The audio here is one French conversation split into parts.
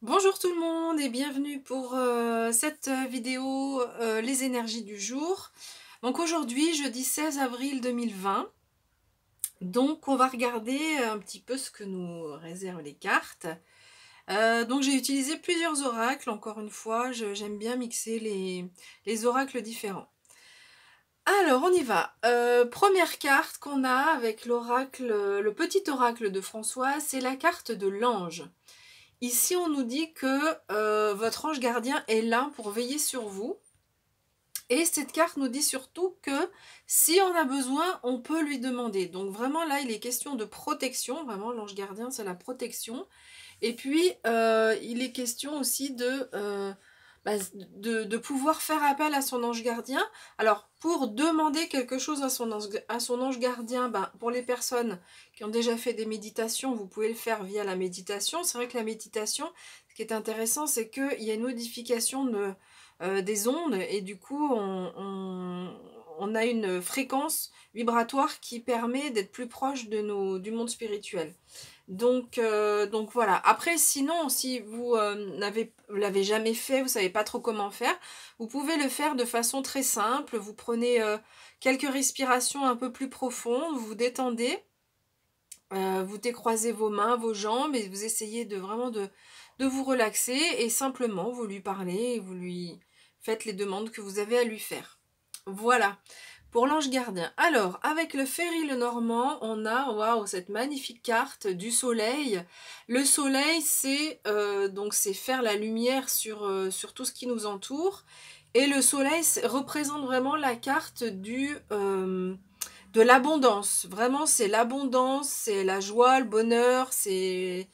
Bonjour tout le monde et bienvenue pour cette vidéo les énergies du jour. Donc aujourd'hui, jeudi 16 avril 2020, donc on va regarder un petit peu ce que nous réservent les cartes. Donc j'ai utilisé plusieurs oracles, encore une fois, j'aime bien mixer les oracles différents. Alors on y va. Première carte qu'on a avec l'oracle, le petit oracle de François, c'est la carte de l'ange. Ici, on nous dit que votre ange gardien est là pour veiller sur vous. Et cette carte nous dit surtout que si on a besoin, on peut lui demander. Donc vraiment là, il est question de protection. Vraiment, l'ange gardien, c'est la protection. Et puis, il est question aussi de pouvoir faire appel à son ange gardien. Alors, pour demander quelque chose à son ange gardien, pour les personnes qui ont déjà fait des méditations, vous pouvez le faire via la méditation. C'est vrai que la méditation, ce qui est intéressant, c'est qu'il y a une modification des ondes et du coup, on a une fréquence vibratoire qui permet d'être plus proche du monde spirituel. Donc voilà. Après, sinon, si vous l'avez jamais fait, vous savez pas trop comment faire, vous pouvez le faire de façon très simple. Vous prenez quelques respirations un peu plus profondes, vous vous détendez, vous décroisez vos mains, vos jambes et vous essayez de vous relaxer et simplement vous lui parlez et vous lui faites les demandes que vous avez à lui faire. Voilà. Pour l'ange gardien. Alors, avec le Ferry le Normand, on a, waouh, cette magnifique carte du soleil. Le soleil, donc c'est faire la lumière sur tout ce qui nous entoure. Et le soleil représente vraiment la carte de l'abondance. Vraiment, c'est l'abondance, c'est la joie, le bonheur, c'est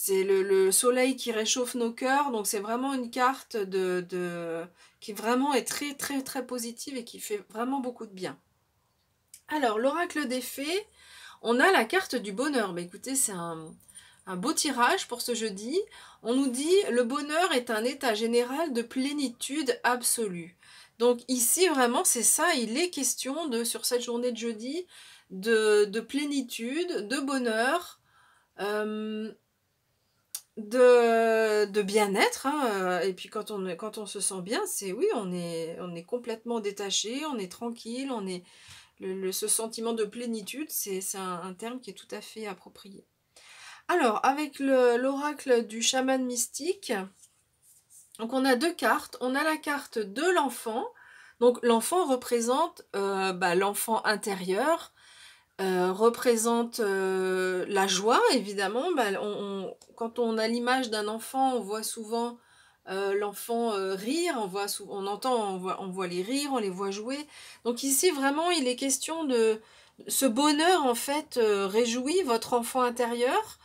le soleil qui réchauffe nos cœurs. Donc c'est vraiment une carte qui vraiment est très très très positive et qui fait vraiment beaucoup de bien. Alors, l'oracle des fées, on a la carte du bonheur. Écoutez, c'est un beau tirage pour ce jeudi. On nous dit le bonheur est un état général de plénitude absolue. Donc ici, vraiment, c'est ça, il est question sur cette journée de jeudi, de plénitude, de bonheur, euh, de bien-être, hein, et puis quand on se sent bien, c'est oui, on est complètement détaché, on est tranquille, on est ce sentiment de plénitude, c'est un terme qui est tout à fait approprié. Alors, avec l'oracle du chaman mystique, donc on a deux cartes. On a la carte de l'enfant. Donc l'enfant représente l'enfant intérieur, représente la joie, évidemment. Quand on a l'image d'un enfant, on voit souvent l'enfant rire, on voit les rires, on les voit jouer. Donc ici, vraiment, il est question de ce bonheur, en fait, réjouit votre enfant intérieur.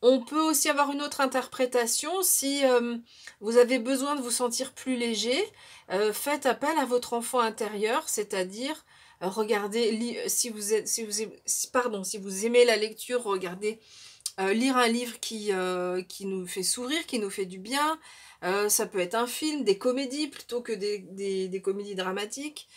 On peut aussi avoir une autre interprétation. Si vous avez besoin de vous sentir plus léger, faites appel à votre enfant intérieur, c'est-à-dire regardez, si vous aimez la lecture, regardez, lire un livre qui nous fait sourire, qui nous fait du bien. Ça peut être un film, des comédies plutôt que des comédies dramatiques.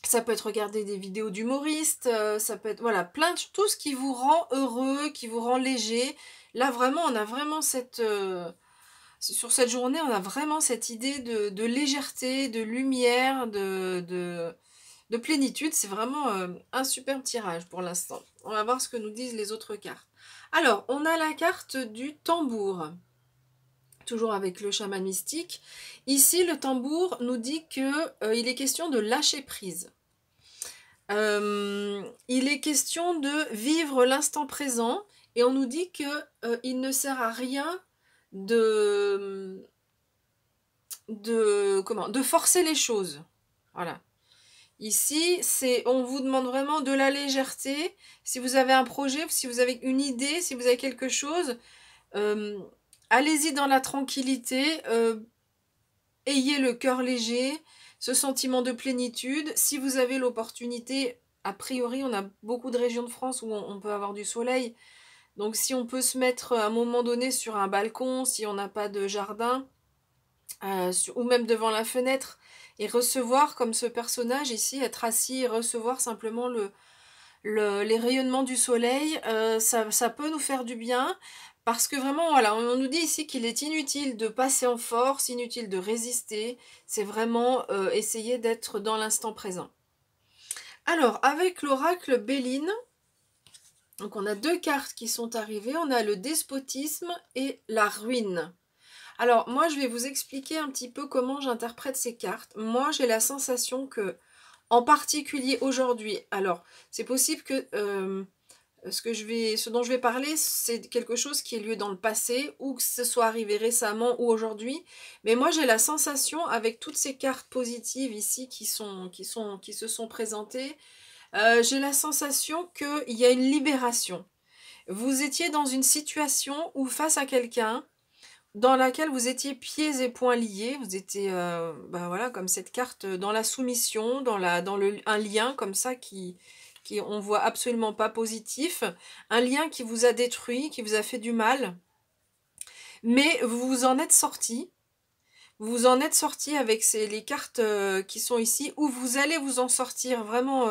Ça peut être regarder des vidéos d'humoristes, ça peut être voilà, tout ce qui vous rend heureux, qui vous rend léger. Là vraiment, on a vraiment sur cette journée, on a vraiment cette idée de légèreté, de lumière, de plénitude. C'est vraiment un superbe tirage pour l'instant. On va voir ce que nous disent les autres cartes. Alors, on a la carte du tambour. Toujours avec le chaman mystique. Ici, le tambour nous dit qu'il est question de lâcher prise. Il est question de vivre l'instant présent et on nous dit qu'il ne sert à rien de forcer les choses. Voilà. Ici, on vous demande vraiment de la légèreté. Si vous avez un projet, si vous avez une idée, si vous avez quelque chose, allez-y dans la tranquillité, ayez le cœur léger, ce sentiment de plénitude. Si vous avez l'opportunité, a priori, on a beaucoup de régions de France où on peut avoir du soleil. Donc si on peut se mettre à un moment donné sur un balcon, si on n'a pas de jardin, ou même devant la fenêtre, et recevoir comme ce personnage ici, être assis et recevoir simplement les rayonnements du soleil, ça peut nous faire du bien. Parce que vraiment, voilà, on nous dit ici qu'il est inutile de passer en force, inutile de résister. C'est vraiment essayer d'être dans l'instant présent. Alors, avec l'oracle Béline, donc on a 2 cartes qui sont arrivées. On a le despotisme et la ruine. Alors, moi, je vais vous expliquer un petit peu comment j'interprète ces cartes. Moi, j'ai la sensation que, en particulier aujourd'hui, alors, c'est possible que ce dont je vais parler, c'est quelque chose qui ait lieu dans le passé, ou que ce soit arrivé récemment ou aujourd'hui. Mais moi, j'ai la sensation, avec toutes ces cartes positives ici qui se sont présentées, j'ai la sensation qu'il y a une libération. Vous étiez dans une situation où, face à quelqu'un, dans laquelle vous étiez pieds et poings liés, vous étiez, ben voilà, comme cette carte, dans la soumission, un lien comme ça qui on voit absolument pas positif, un lien qui vous a détruit, qui vous a fait du mal, mais vous vous en êtes sorti. Vous vous en êtes sorti avec les cartes qui sont ici, où vous allez vous en sortir vraiment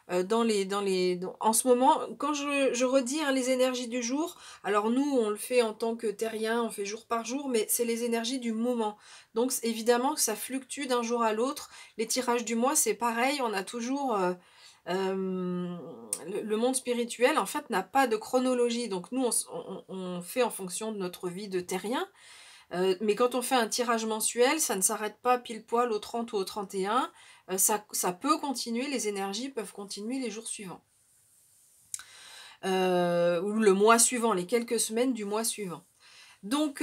en ce moment. Quand je redis hein, les énergies du jour, alors nous on le fait en tant que terrien, on fait jour par jour, mais c'est les énergies du moment. Donc évidemment que ça fluctue d'un jour à l'autre. Les tirages du mois c'est pareil, on a toujours... le monde spirituel en fait n'a pas de chronologie, donc nous on fait en fonction de notre vie de terrien. Mais quand on fait un tirage mensuel, ça ne s'arrête pas pile poil au 30 ou au 31. Ça peut continuer, les énergies peuvent continuer les jours suivants. Ou le mois suivant, les quelques semaines du mois suivant. Donc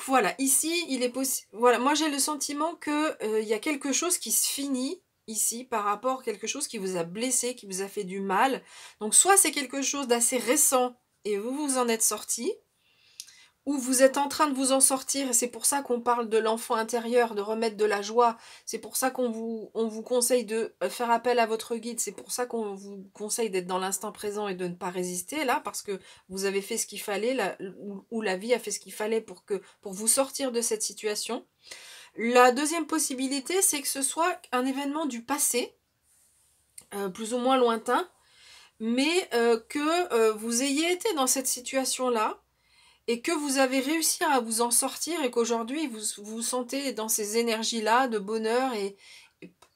voilà, ici, il est possible. Voilà, moi j'ai le sentiment qu'il y a quelque chose qui se finit ici par rapport à quelque chose qui vous a blessé, qui vous a fait du mal. Donc soit c'est quelque chose d'assez récent et vous vous en êtes sorti, ou vous êtes en train de vous en sortir, et c'est pour ça qu'on parle de l'enfant intérieur, de remettre de la joie, c'est pour ça on vous conseille de faire appel à votre guide, c'est pour ça qu'on vous conseille d'être dans l'instant présent et de ne pas résister là, parce que vous avez fait ce qu'il fallait, ou la vie a fait ce qu'il fallait pour vous sortir de cette situation. La deuxième possibilité, c'est que ce soit un événement du passé, plus ou moins lointain, mais que vous ayez été dans cette situation-là, et que vous avez réussi à vous en sortir et qu'aujourd'hui vous vous sentez dans ces énergies-là de bonheur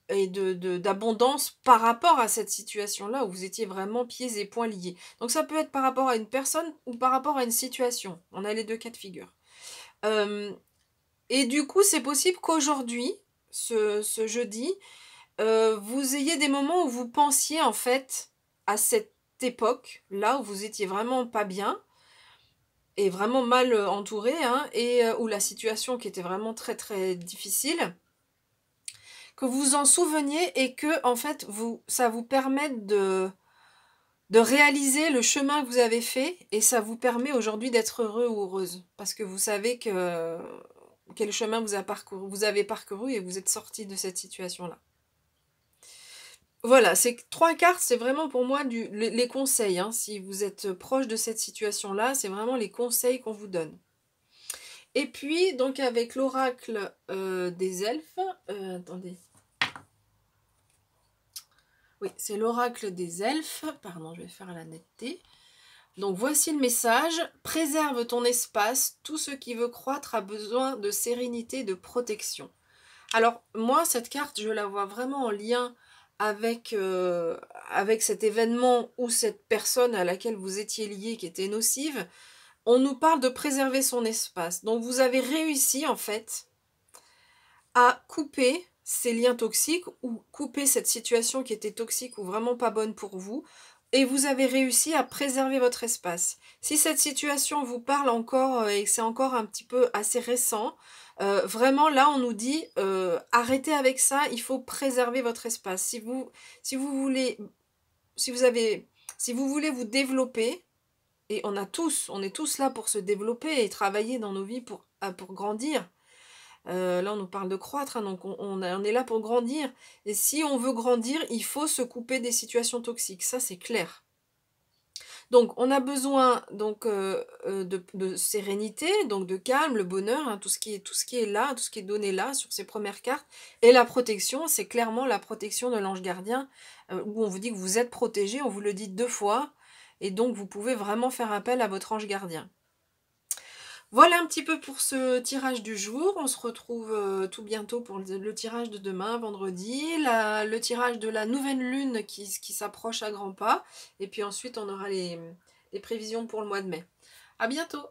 et d'abondance par rapport à cette situation-là où vous étiez vraiment pieds et poings liés. Donc ça peut être par rapport à une personne ou par rapport à une situation. On a les 2 cas de figure. Et du coup, c'est possible qu'aujourd'hui, ce jeudi, vous ayez des moments où vous pensiez en fait à cette époque-là où vous étiez vraiment pas bien, et vraiment mal entouré, hein, et où la situation qui était vraiment très très difficile, que vous en souveniez et que en fait ça vous permette de réaliser le chemin que vous avez fait, et ça vous permet aujourd'hui d'être heureux ou heureuse parce que vous savez quel chemin vous avez parcouru et vous êtes sorti de cette situation-là. Voilà, ces 3 cartes, c'est vraiment pour moi les conseils, hein. Si vous êtes proche de cette situation-là, c'est vraiment les conseils qu'on vous donne. Et puis, donc avec l'oracle des elfes, attendez. Oui, c'est l'oracle des elfes, pardon, je vais faire la netteté. Donc voici le message: préserve ton espace, tout ce qui veut croître a besoin de sérénité, de protection. Alors moi, cette carte, je la vois vraiment en lien avec cet événement ou cette personne à laquelle vous étiez lié qui était nocive. On nous parle de préserver son espace. Donc vous avez réussi en fait à couper ces liens toxiques ou couper cette situation qui était toxique ou vraiment pas bonne pour vous, et vous avez réussi à préserver votre espace. Si cette situation vous parle encore et que c'est encore un petit peu assez récent, vraiment là on nous dit arrêtez avec ça, il faut préserver votre espace. Si vous voulez vous développer, et on est tous là pour se développer et travailler dans nos vies pour grandir. Là, on nous parle de croître, hein, donc on est là pour grandir. Et si on veut grandir, il faut se couper des situations toxiques. Ça, c'est clair. Donc, on a besoin donc, de sérénité, donc de calme, le bonheur, hein, tout ce qui est là, tout ce qui est donné là sur ces premières cartes. Et la protection, c'est clairement la protection de l'ange gardien, où on vous dit que vous êtes protégé, on vous le dit 2 fois. Et donc, vous pouvez vraiment faire appel à votre ange gardien. Voilà un petit peu pour ce tirage du jour. On se retrouve tout bientôt pour le tirage de demain, vendredi. Le tirage de la nouvelle lune qui s'approche à grands pas. Et puis ensuite, on aura les prévisions pour le mois de mai. À bientôt!